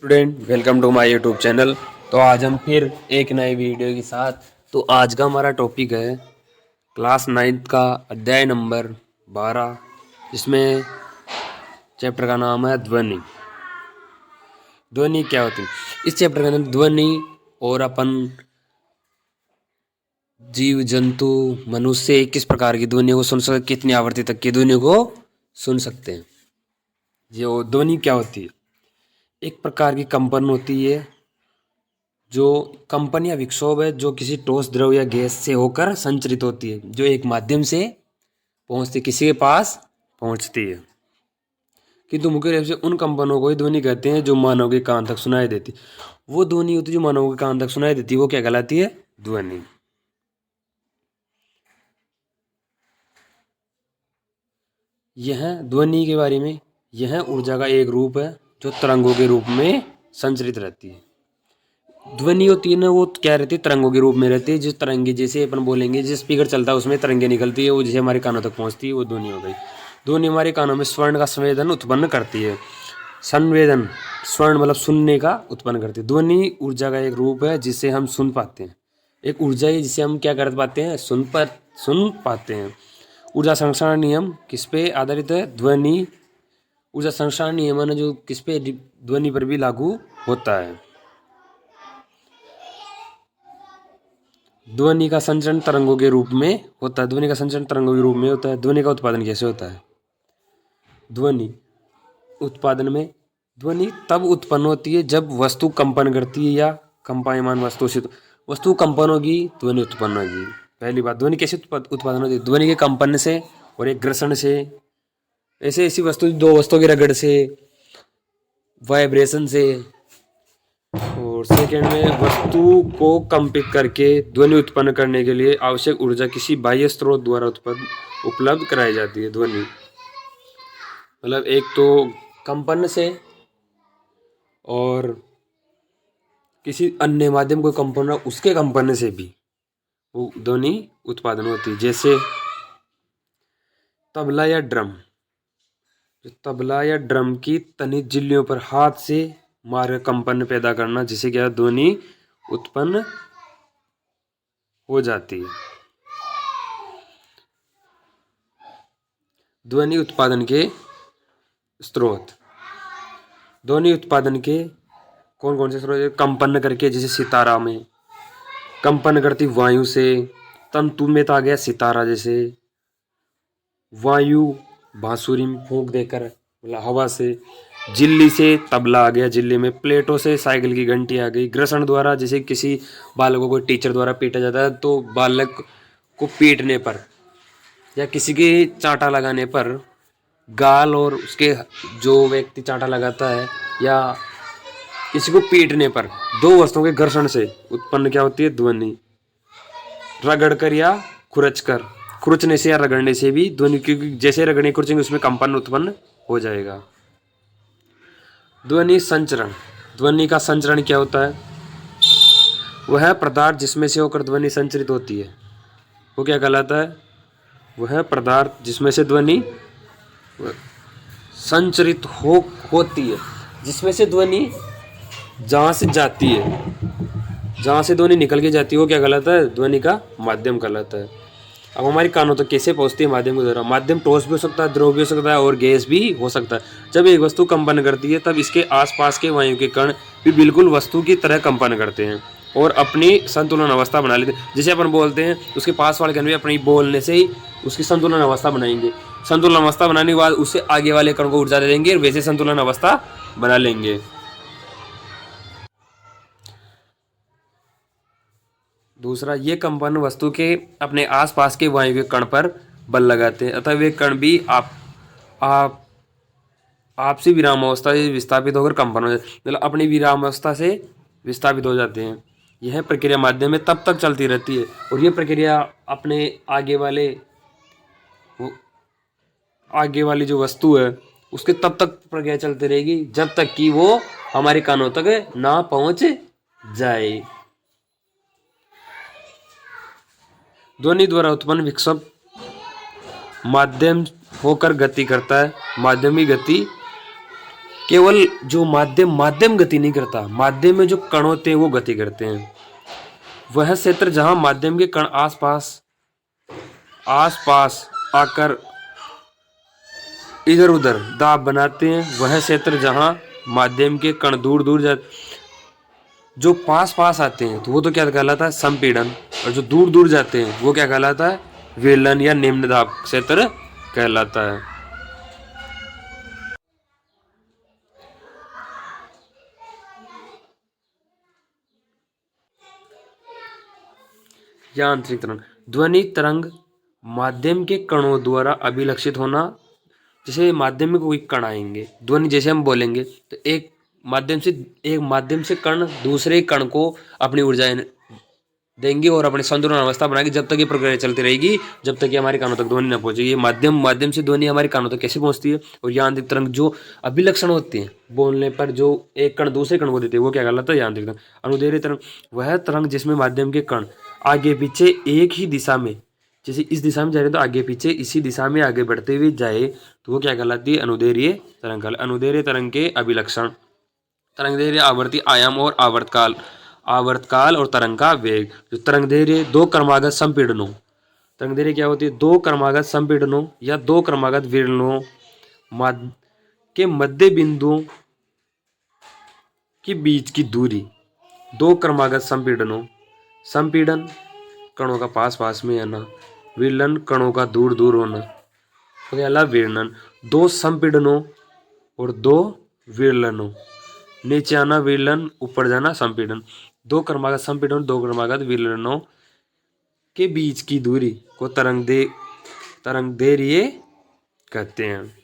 Student welcome to my YouTube channel. तो आज हम फिर एक नए वीडियो के साथ। तो आज का हमारा टॉपिक है क्लास 9th का अध्याय नंबर 12, जिसमें चैप्टर का नाम है ध्वनि। ध्वनि क्या होती है? इस चैप्टर के अंदर ध्वनि और अपन जीव जंतु मनुष्य किस प्रकार की ध्वनि को सुन सकते, कितनी आवृत्ति तक की ध्वनि को सुन सकते हैं। जो ध्वनि क्या होती है? एक प्रकार की कंपन होती है, जो कंपन या विक्षोभ है, जो किसी ठोस द्रव या गैस से होकर संचरित होती है, जो एक माध्यम से पहुंचती, किसी के पास पहुंचती है। किंतु मुख्य रूप से उन कंपनों को ही ध्वनि कहते हैं जो मानव के कान तक सुनाई देती। वो ध्वनि होती है जो मानव के कान तक सुनाई देती, वो क्या कहलाती है? ध्वनि। यह ध्वनि के बारे में, यह ऊर्जा का एक रूप है जो तरंगों के रूप में संचरित रहती है। ध्वनि होती है ना, वो क्या रहती है? तरंगों के रूप में रहती है। जिस तरंगे, जैसे अपन बोलेंगे जिस स्पीकर चलता है उसमें तरंगे निकलती है, वो जैसे हमारे कानों तक पहुंचती है, वो ध्वनि हो गई। ध्वनि हमारे कानों में स्वर्ण का संवेदन उत्पन्न करती है। संवेदन, स्वर्ण मतलब सुनने का, उत्पन्न करती है। ध्वनि ऊर्जा का एक रूप है जिससे हम सुन पाते हैं। एक ऊर्जा है जिसे हम क्या कर पाते हैं? सुन पाते हैं। ऊर्जा संरक्षण नियम किस पे आधारित है? ध्वनि ऊर्जा संरक्षण नियम है जो किस पे? ध्वनि पर भी लागू होता है। ध्वनि का संचरण तरंगों के रूप में होता है। ध्वनि का संचरण तरंगों के रूप में होता है। ध्वनि का उत्पादन कैसे होता है? ध्वनि उत्पादन में, ध्वनि तब उत्पन्न होती है जब वस्तु कंपन करती है या कंपायमान वस्तु से। वस्तु कंपन होगी, ध्वनि उत्पन्न होगी। पहली बात, ध्वनि कैसे उत्पादन होती है? ध्वनि के कंपन से और एक घर्षण से। ऐसे ऐसी वस्तु, दो वस्तुओं की रगड़ से, वाइब्रेशन से। और सेकेंड में, वस्तु को कंपित करके ध्वनि उत्पन्न करने के लिए आवश्यक ऊर्जा किसी बाह्य स्रोत द्वारा उपलब्ध कराई जाती है। ध्वनि मतलब एक तो कंपन से और किसी अन्य माध्यम को कंपन हो, उसके कंपन से भी वो ध्वनि उत्पादन होती है। जैसे तबला या ड्रम। तबला या ड्रम की तनित झिल्लियों पर हाथ से मार कंपन पैदा करना, जिससे क्या ध्वनि उत्पन्न हो जाती है। ध्वनि उत्पादन के स्रोत। ध्वनि उत्पादन के कौन कौन से स्रोत? कंपन करके, जैसे सितारा में कंपन करती वायु से। तंतु में तो आ गया सितारा, जैसे वायु बांसुरी में फूंक देकर, मतलब हवा से। झिल्ली से तबला आ गया, झिल्ली में। प्लेटों से साइकिल की घंटी आ गई। घर्षण द्वारा, जैसे किसी बालक को टीचर द्वारा पीटा जाता है, तो बालक को पीटने पर या किसी के चांटा लगाने पर गाल और उसके, जो व्यक्ति चांटा लगाता है या किसी को पीटने पर, दो वस्तुओं के घर्षण से उत्पन्न क्या होती है? ध्वनि। रगड़ कर या खुरच कर, खुरचने से या रगड़ने से भी ध्वनि, क्योंकि जैसे रगड़ने खुरचेंगे उसमें कंपन उत्पन्न हो जाएगा। ध्वनि संचरण। ध्वनि का संचरण क्या होता है? वह पदार्थ जिसमें से होकर ध्वनि संचरित होती है, वो क्या कहलाता है? वह पदार्थ जिसमें से ध्वनि संचरित होती है, जिसमें से ध्वनि जहाँ से जाती है, जहाँ से ध्वनि निकल के जाती है, वो क्या कहलाता है? ध्वनि का माध्यम कहलाता है। अब हमारे कानों तक कैसे पहुँचती है? माध्यम के द्वारा। माध्यम ठोस भी हो सकता है, द्रव भी हो सकता है और गैस भी हो सकता है। जब एक वस्तु कंपन करती है तब इसके आसपास के वायु के कण भी बिल्कुल वस्तु की तरह कंपन करते हैं और अपनी संतुलन अवस्था बना लेते हैं। जैसे अपन बोलते हैं, उसके पास वाले कण भी अपनी बोलने से ही उसकी संतुलन अवस्था बनाएंगे। संतुलन अवस्था बनाने के बाद उससे आगे वाले कण को ऊर्जा दे देंगे और वैसे संतुलन अवस्था बना लेंगे। दूसरा, ये कंपन वस्तु के अपने आसपास के वायु के कण पर बल लगाते हैं, अतः वे कण भी आप आपसी विराम अवस्था से विस्थापित होकर कंपन हो जाते हैं, मतलब अपनी विराम अवस्था से विस्थापित हो जाते हैं। यह प्रक्रिया माध्यम में तब तक चलती रहती है और यह प्रक्रिया अपने आगे वाली जो वस्तु है उसके तब तक प्रक्रिया चलती रहेगी जब तक कि वो हमारे कानों तक ना पहुंच जाए। ध्वनि द्वारा उत्पन्न विक्षोभ माध्यम होकर गति करता है। माध्यम की गति केवल जो माध्यम माध्यम गति नहीं करता, माध्यम में जो कण होते हैं वो गति करते हैं। वह क्षेत्र जहां माध्यम के कण आसपास आसपास आकर इधर उधर दाब बनाते हैं, वह क्षेत्र जहां माध्यम के कण दूर दूर जा जो पास पास आते हैं तो वो तो क्या कहलाता है, संपीड़न, और जो दूर दूर जाते हैं वो क्या कहलाता है, विलयन या निम्न दाब क्षेत्र कहलाता है। यांत्रिक तरंग, ध्वनि तरंग माध्यम के कणों द्वारा अभिलक्षित होना। जैसे माध्यम में कोई कण आएंगे, ध्वनि जैसे हम बोलेंगे तो एक माध्यम से कण दूसरे कण को अपनी ऊर्जाएं देंगे और अपनी संतुलन अवस्था बनाएगी। जब तक ये प्रक्रिया चलती रहेगी, जब तक ये हमारे कानों तक ध्वनि न पहुंचेगी। ये माध्यम से ध्वनि हमारे कानों तक कैसे पहुंचती है। और यांत्रिक तरंग जो अभिलक्षण होती है, बोलने पर जो एक कण दूसरे कण को देते हैं वो क्या कहलाता है, यांत्रिक तरंग। अनुदैर्ध्य तरंग, वह तरंग जिसमें माध्यम के कण आगे पीछे एक ही दिशा में, जैसे इस दिशा में जा रहे तो आगे पीछे इसी दिशा में आगे बढ़ते हुए जाए तो वो क्या कहलाती है, अनुदैर्ध्य तरंग। अनुदैर्ध्य तरंग के अभिलक्षण, तरंगदैर्घ्य, आवर्ती, आयाम और आवर्तकाल और तरंग का वेग। जो तरंगदैर्घ्य दो क्रमागत संपीड़नों, तरंगदैर्घ्य क्या होती है, दो क्रमागत संपीड़नों या दो क्रमागत विरलों के मध्य बिंदुओं के बीच की दूरी। दो क्रमागत संपीड़नों, संपीड़न कणों का पास पास में आना, विलयन कणों का दूर दूर होना, विलयन। दो संपीड़नों और दो विलयनों, नीचे आना विलयन, ऊपर जाना संपीड़न। दो क्रमागत संपीड़न, दो क्रमागत विलयनों के बीच की दूरी को तरंगदैर्घ्य कहते हैं।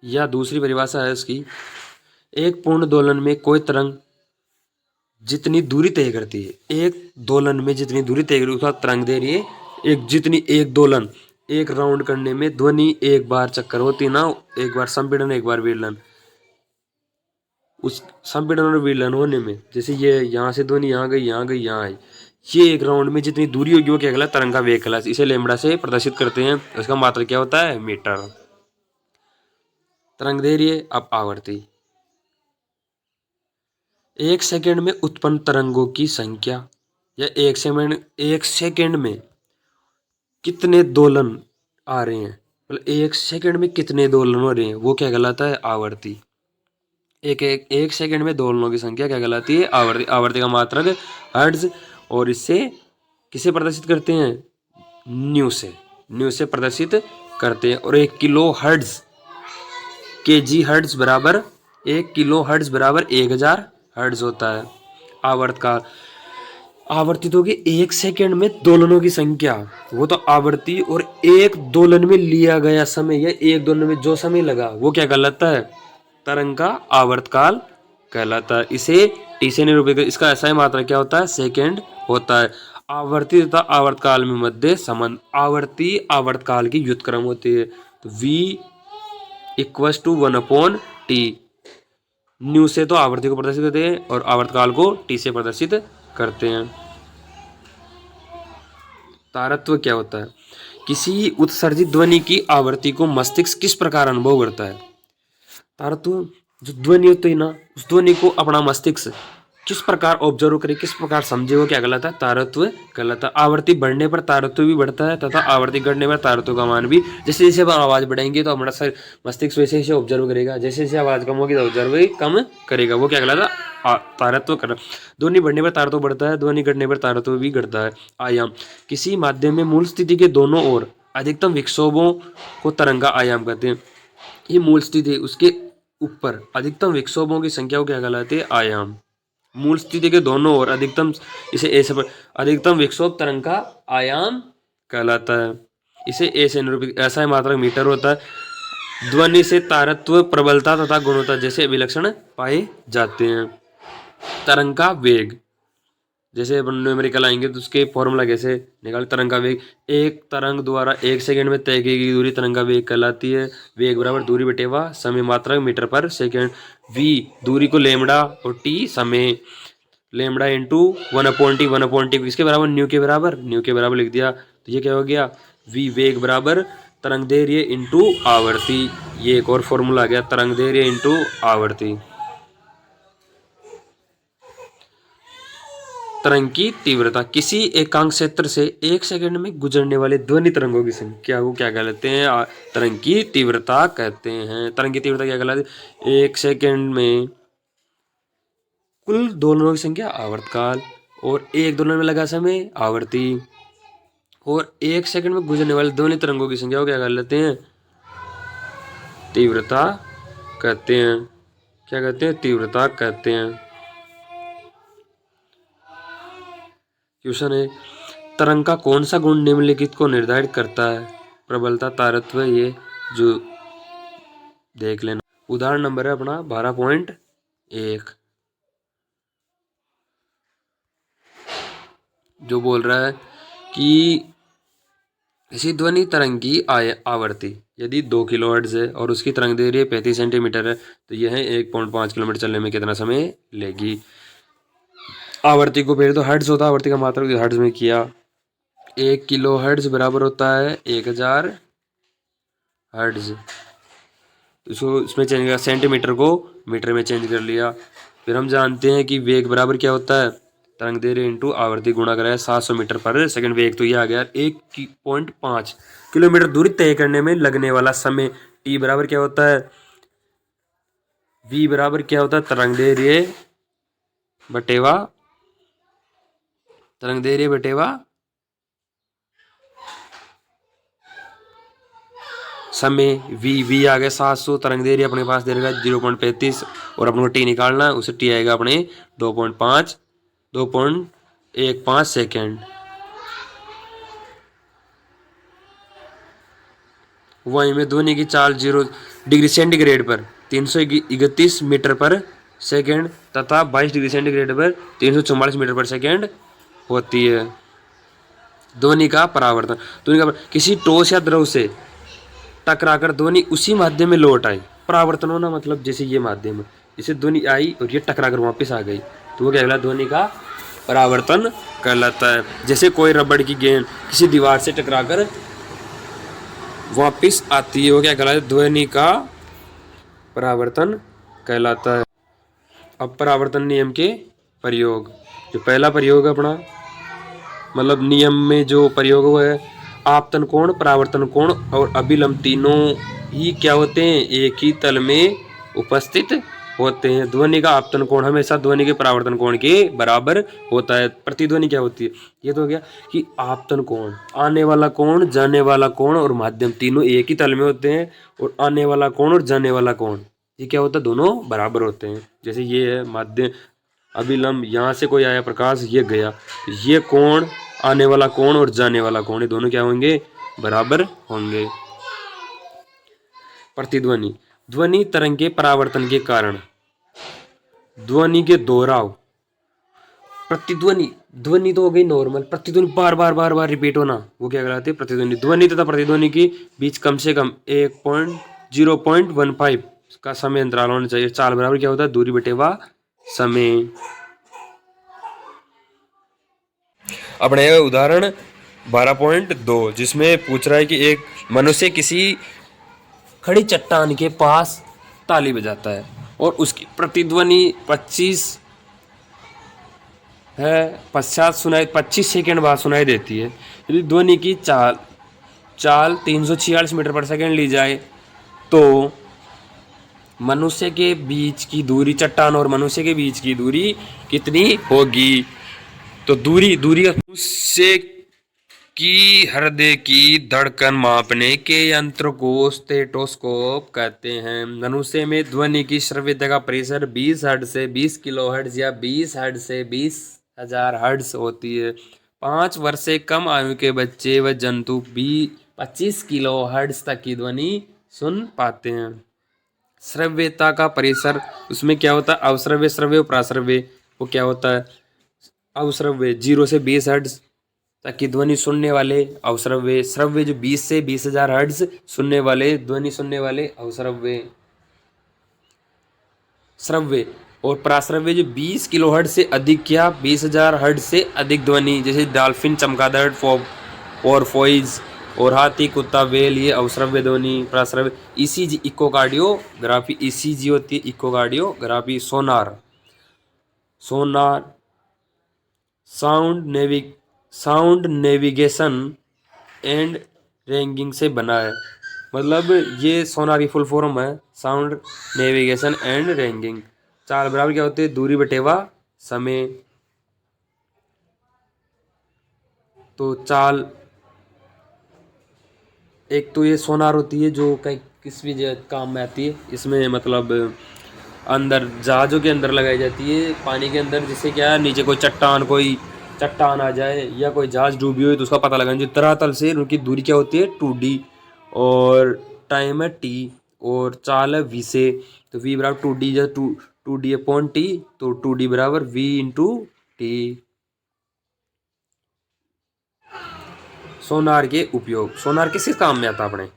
या दूसरी परिभाषा है इसकी, एक पूर्ण दोलन में कोई तरंग जितनी दूरी तय करती है, एक दोलन में जितनी दूरी तय करती है उसका तरंगदैर्घ्य। एक दोलन, एक राउंड करने में ध्वनि एक बार चक्कर होती ना, एक बार संपीड़न एक बार विलयन, उस संपीड़न और विलयन होने में, जैसे ये यहाँ से ध्वनि यहाँ गई यहाँ गई यहाँ आई, ये एक राउंड में जितनी दूरी होगी वो क्या कहलाता है, तरंग का वेग कहलाता है। इसे लैम्ब्डा से प्रदर्शित करते हैं, इसका मात्रक क्या होता है, मीटर। तरंगदैर्घ्य। अब आवर्ती, एक सेकंड में उत्पन्न तरंगों की संख्या या एक सेकंड में कितने दोलन आ रहे हैं, मतलब एक सेकंड में कितने दोलन हो रहे हैं वो क्या कहलाता है, आवर्ती। एक सेकंड में दोलनों की संख्या क्या कहलाती है, आवर्ती। आवर्ती का मात्रक हर्ट्ज, और इससे किसे प्रदर्शित करते हैं, न्यू से प्रदर्शित करते हैं। और 1 किलो हर्ट्ज, केजी हर्ट्ज बराबर 1 किलो हर्ट्ज बराबर 1000 हर्ट्ज होता है। आवर्तकाल, आवर्तित होगी एक सेकंड में दोलनों की संख्या, वो तो आवर्ती। और एक दोलन में लिया गया समय या एक दोलन में जो समय लगा वो क्या कहलाता है, तरंग का आवर्तकाल कहलाता है। इसे टी से निरूपित, इसका ऐसा ही मात्रा क्या होता है, सेकंड होता है। आवर्ती तथा आवर्तकाल में मध्य संबंध, आवर्ती आवर्तकाल की व्युत्क्रम होती है, तो V = 1/T। न्यू से तो आवर्ती को प्रदर्शित करते हैं और आवर्तकाल को टी से प्रदर्शित करते हैं। तारत्व क्या होता है, किसी उत्सर्जित ध्वनि की आवृत्ति को मस्तिष्क किस प्रकार अनुभव करता है। तारत्व, जो ध्वनि होती है ना, उस ध्वनि को अपना मस्तिष्क किस प्रकार ऑब्जर्व करे, किस प्रकार समझे, वो क्या कहलाता है, तारत्व कहलाता है। आवृत्ति बढ़ने पर तारत्व भी बढ़ता है तथा आवृत्ति घटने पर तारत्व का मान भी, जैसे जैसे आवाज बढ़ेंगे तो हमारा मस्तिष्क वैसे वैसे ऑब्जर्व करेगा, जैसे जैसे आवाज कम होगी तो ऑब्जर्व कम करेगा, वो क्या कहलाता है, तारत्व कर। ध्वनि बढ़ने पर तारत्व बढ़ता है, ध्वनि घटने पर तारत्व भी घटता है। आयाम, किसी माध्यम में मूल स्थिति के दोनों ओर अधिकतम विक्षोभों को तरंग का आयाम कहते हैं। ये मूल स्थिति है, उसके ऊपर अधिकतम विक्षोभों की संख्या को क्या कहलाते हैं, आयाम। मूल स्थिति के दोनों ओर अधिकतम, इसे ए से अधिकतम विक्षोभ तरंग का आयाम कहलाता है। इसे ए से निरूपित, ऐसा ही मात्रक मीटर होता है। ध्वनि से तारत्व, प्रबलता तथा गुणवत्ता जैसे विलक्षण पाए जाते हैं। तरंग का वेग, जैसे अपन न्यूमेरिकल आएंगे तो उसके फॉर्मूला कैसे निकाल, तरंग का वेग, एक तरंग द्वारा एक सेकंड में तय की गई दूरी तरंग का वेग कहलाती है। वेग बराबर दूरी बटेवा समय मात्रक मीटर पर सेकंड। V दूरी को लैम्ब्डा और T समय, लैम्ब्डा इंटू 1/T, 1/T किसके बराबर, न्यू के बराबर लिख दिया, तो ये क्या हो गया, V वेग बराबर तरंग दैर्घ्य इंटू आवर्ती, ये एक और फॉर्मूला आ गया, तरंग दैर्घ्य इंटू आवर्ती। तरंग की तीव्रता, किसी एकांक क्षेत्र से 1 सेकंड में गुजरने वाले ध्वनि तरंगों की संख्या को क्या कहलाते हैं? तरंग की तीव्रता कहते हैं। तरंग की तीव्रता क्या कहलाती है? 1 सेकंड में कुल दोलनों की संख्या आवर्तकाल, और एक दोलन में लगा समय आवर्ती, और 1 सेकंड में गुजरने वाले ध्वनि तरंगों की संख्या को क्या कहलाते हैं? तीव्रता कहते हैं। क्या कहते हैं? तीव्रता कहते हैं। क्वेश्चन है, तरंग का कौन सा गुण निम्नलिखित को निर्धारित करता है? प्रबलता, तारत्व, ये जो देख लेना। उदाहरण नंबर है अपना 12.1, जो बोल रहा है कि किसी ध्वनि तरंग की आवर्ती यदि 2 किलोहर्ट्ज है और उसकी तरंग दैर्घ्य 35 सेंटीमीटर है, तो यह 1.5 किलोमीटर चलने में कितना समय लेगी? आवर्ती को पहले तो हर्ट्ज होता है, आवर्ती का मात्रक हर्ट्ज में किया। 1 किलो हर्ट्ज बराबर होता है 1000 हर्ट्ज। इसको इसमें चेंज किया, सेंटीमीटर को मीटर में चेंज कर लिया। फिर हम जानते हैं कि वेग बराबर क्या होता है? तरंग दैर्घ्य इंटू आवर्ती गुणा करा है 700 मीटर पर सेकंड। वेग तो ये आ गया 1.5 किलोमीटर दूरी तय करने में लगने वाला समय। टी बराबर क्या होता है? वी बराबर क्या होता है? तरंग दैर्घ्य बटेवा तरंग दैर्घ्य बटेवा समय। वी आ गया 700, तरंग दैर्घ्य अपने पास दे रखा है 0.35, और अपने को टी निकालना है, उसे टी आएगा अपने 2.15 सेकेंड। वहीं में ध्वनि की चाल 0 डिग्री सेंटीग्रेड पर 331 मीटर पर सेकेंड तथा 22 डिग्री सेंटीग्रेड पर 344 मीटर पर सेकेंड होती है। ध्वनि का परावर्तन, किसी ठोस या द्रव से टकराकर ध्वनि उसी माध्यम में लौट आई। परावर्तन होना मतलब जैसे ये माध्यम है, जैसे ध्वनि आई और ये टकराकर वापस आ गई, तो वो क्या कहलाता है? ध्वनि का परावर्तन कहलाता है। जैसे कोई रबड़ की गेंद किसी दीवार से टकराकर वापस आती है, वो क्या कहलाता है? ध्वनि का परावर्तन कहलाता है। अब परावर्तन नियम के प्रयोग, जो पहला प्रयोग है अपना, मतलब नियम में जो प्रयोग हुआ है, आपतन कोण, परावर्तन कोण और अभिलंब तीनों ही क्या होते हैं? एक ही तल में उपस्थित होते हैं। ध्वनि का आपतन कोण हमेशा ध्वनि के परावर्तन कोण के बराबर होता है। प्रतिध्वनि क्या होती है? ये तो हो गया कि आपतन कोण, आने वाला कोण, जाने वाला कोण और माध्यम तीनों एक ही तल में होते हैं, और आने वाला कोण और जाने वाला कोण ये क्या होता है? दोनों बराबर होते हैं। जैसे ये है माध्यम अभिलंब, यहाँ से कोई आया प्रकाश, ये गया, ये कोण, आने वाला कोण और जाने वाला कोण, ये दोनों क्या होंगे? बराबर होंगे। प्रतिध्वनि, ध्वनि तरंग के परावर्तन के कारण ध्वनि के दोहराव। प्रतिध्वनि, ध्वनि तो हो गई नॉर्मल, प्रतिध्वनि बार बार रिपीट होना, वो क्या कहलाती है? प्रतिध्वनि। ध्वनि तथा प्रतिध्वनि के बीच कम से कम 0.15 का समय अंतराल होना चाहिए। चाल बराबर क्या होता है? दूरी बटेवा समय। अपने उदाहरण 12.2, जिसमें पूछ रहा है कि एक मनुष्य किसी खड़ी चट्टान के पास ताली बजाता है और उसकी प्रतिध्वनि 25 है पश्चात सुनाई 25 सेकंड बाद सुनाई देती है। यदि ध्वनि की चाल 346 मीटर पर सेकंड ली जाए, तो मनुष्य के बीच की दूरी, चट्टान और मनुष्य के बीच की दूरी कितनी होगी? तो दूरी मनुष्य की हृदय की धड़कन मापने के यंत्र को स्टेथोस्कोप कहते हैं। मनुष्य में ध्वनि की श्रव्यता का परिसर 20 हर्ट्ज से 20 किलो हर्ट्ज या 20 हर्ट्ज से 20,000 हर्ट्ज होती है। 5 वर्ष से कम आयु के बच्चे व जंतु भी 25 किलो हर्ट्ज तक की ध्वनि सुन पाते हैं। श्रव्यता का परिसर, उसमें क्या होता है? अवश्रव्य, श्रव्य, प्राश्रव्य। वो क्या होता है? अवश्रव्य 0 से 20 हर्ट्ज तक की ध्वनि सुनने वाले अवश्रव्य, श्रव्य जो 20 से 20,000 हर्ट्ज सुनने वाले, ध्वनि सुनने वाले अवश्रव्य श्रव्य, और प्राश्रव्य जो 20 किलो हर्ट्ज से अधिक या 20,000 हर्ट्ज से अधिक ध्वनि, जैसे डॉल्फिन, चमगादड़, पोर्पोइज, और हाथी, कुत्ता, व्हेल ये अवश्रव्य ध्वनि, प्रश्रव्य। ईसीजी इकोकार्डियोग्राफी, ईसीजी होती है echocardiography. Sonar, sonar sound navigation and ranking से बना है। मतलब ये सोनार की फुल फॉर्म है साउंड नेविगेशन एंड रैंकिंग। चाल बराबर क्या होते हैं, दूरी बटेवा समय। तो चाल, एक तो ये सोनार होती है जो कहीं किस भी काम में आती है। इसमें मतलब अंदर जहाज़ों के अंदर लगाई जाती है पानी के अंदर, जिससे क्या है नीचे कोई चट्टान आ जाए या कोई जहाज डूबी हुई तो उसका पता लगाने जो तरातल से उनकी दूरी क्या होती है 2D, और टाइम है T, और चाल है V से। तो V बराबर 2D, या 2D अपॉन T, तो 2D बराबर V इंटू T। सोनार के उपयोग, सोनार किस काम में आता है अपने,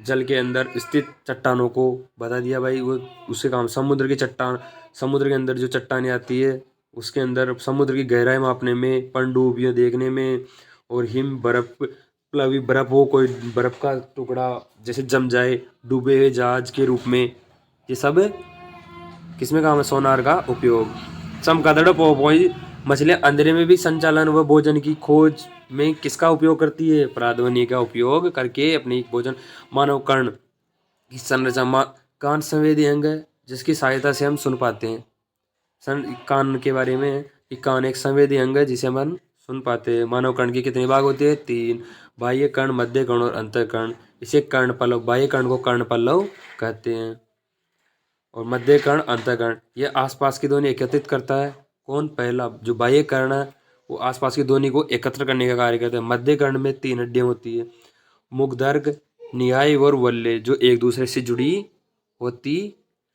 जल के अंदर स्थित चट्टानों को बता दिया भाई वो उसके काम। समुद्र की चट्टान, समुद्र के अंदर जो चट्टानें आती है उसके अंदर समुद्र की गहराई मापने में, पनडुब्बियां देखने में, और हिम बर्फ प्लवी बर्फ हो, कोई बर्फ का टुकड़ा जैसे जम जाए डूबे हुए जहाज के रूप में, ये सब किसमें काम है, सोनार का उपयोग। चमगादड़ पोपोई मछलियां अंधेरे में भी संचालन व भोजन की खोज में किसका उपयोग करती है, पराध्वनि का उपयोग करके अपनी भोजन। मानव कर्ण की संरचना, कान संवेदी अंग है जिसकी सहायता से हम सुन पाते हैं। कान के बारे में कि कान एक संवेदी अंग है जिसे हम सुन पाते हैं। मानव कर्ण की कितने भाग होते हैं, 3, बाह्य कर्ण, मध्य कर्ण और अंतःकर्ण। इसे कर्ण पल्लव, बाह्य कर्ण को कर्ण पल्लव कहते हैं, और मध्य कर्ण अंतःकर्ण ये आसपास की ध्वनि एकत्रित करता है। कौन, पहला जो बाह्य कर्ण है वो आसपास की ध्वनि को एकत्र करने का कार्य करता है। मध्य कर्ण में 3 हड्डियां होती है, मुखदर्ग, निहाई और वल्ले, जो एक दूसरे से जुड़ी होती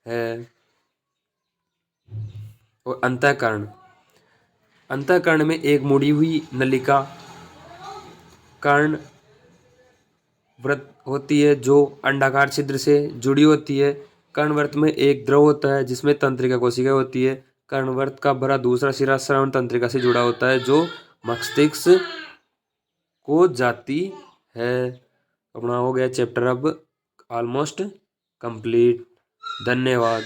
है। और अंतःकर्ण, अंतःकर्ण में एक मुड़ी हुई नलिका कर्ण व्रत होती है जो अंडाकार छिद्र से जुड़ी होती है। कर्णवृत्त में एक द्रव होता है जिसमें तंत्रिका कोशिका होती है। कर्णवृत्त का भरा दूसरा सिरा श्रवण तंत्रिका से जुड़ा होता है जो मस्तिष्क को जाती है। अपना हो गया चैप्टर अब ऑलमोस्ट कंप्लीट। धन्यवाद।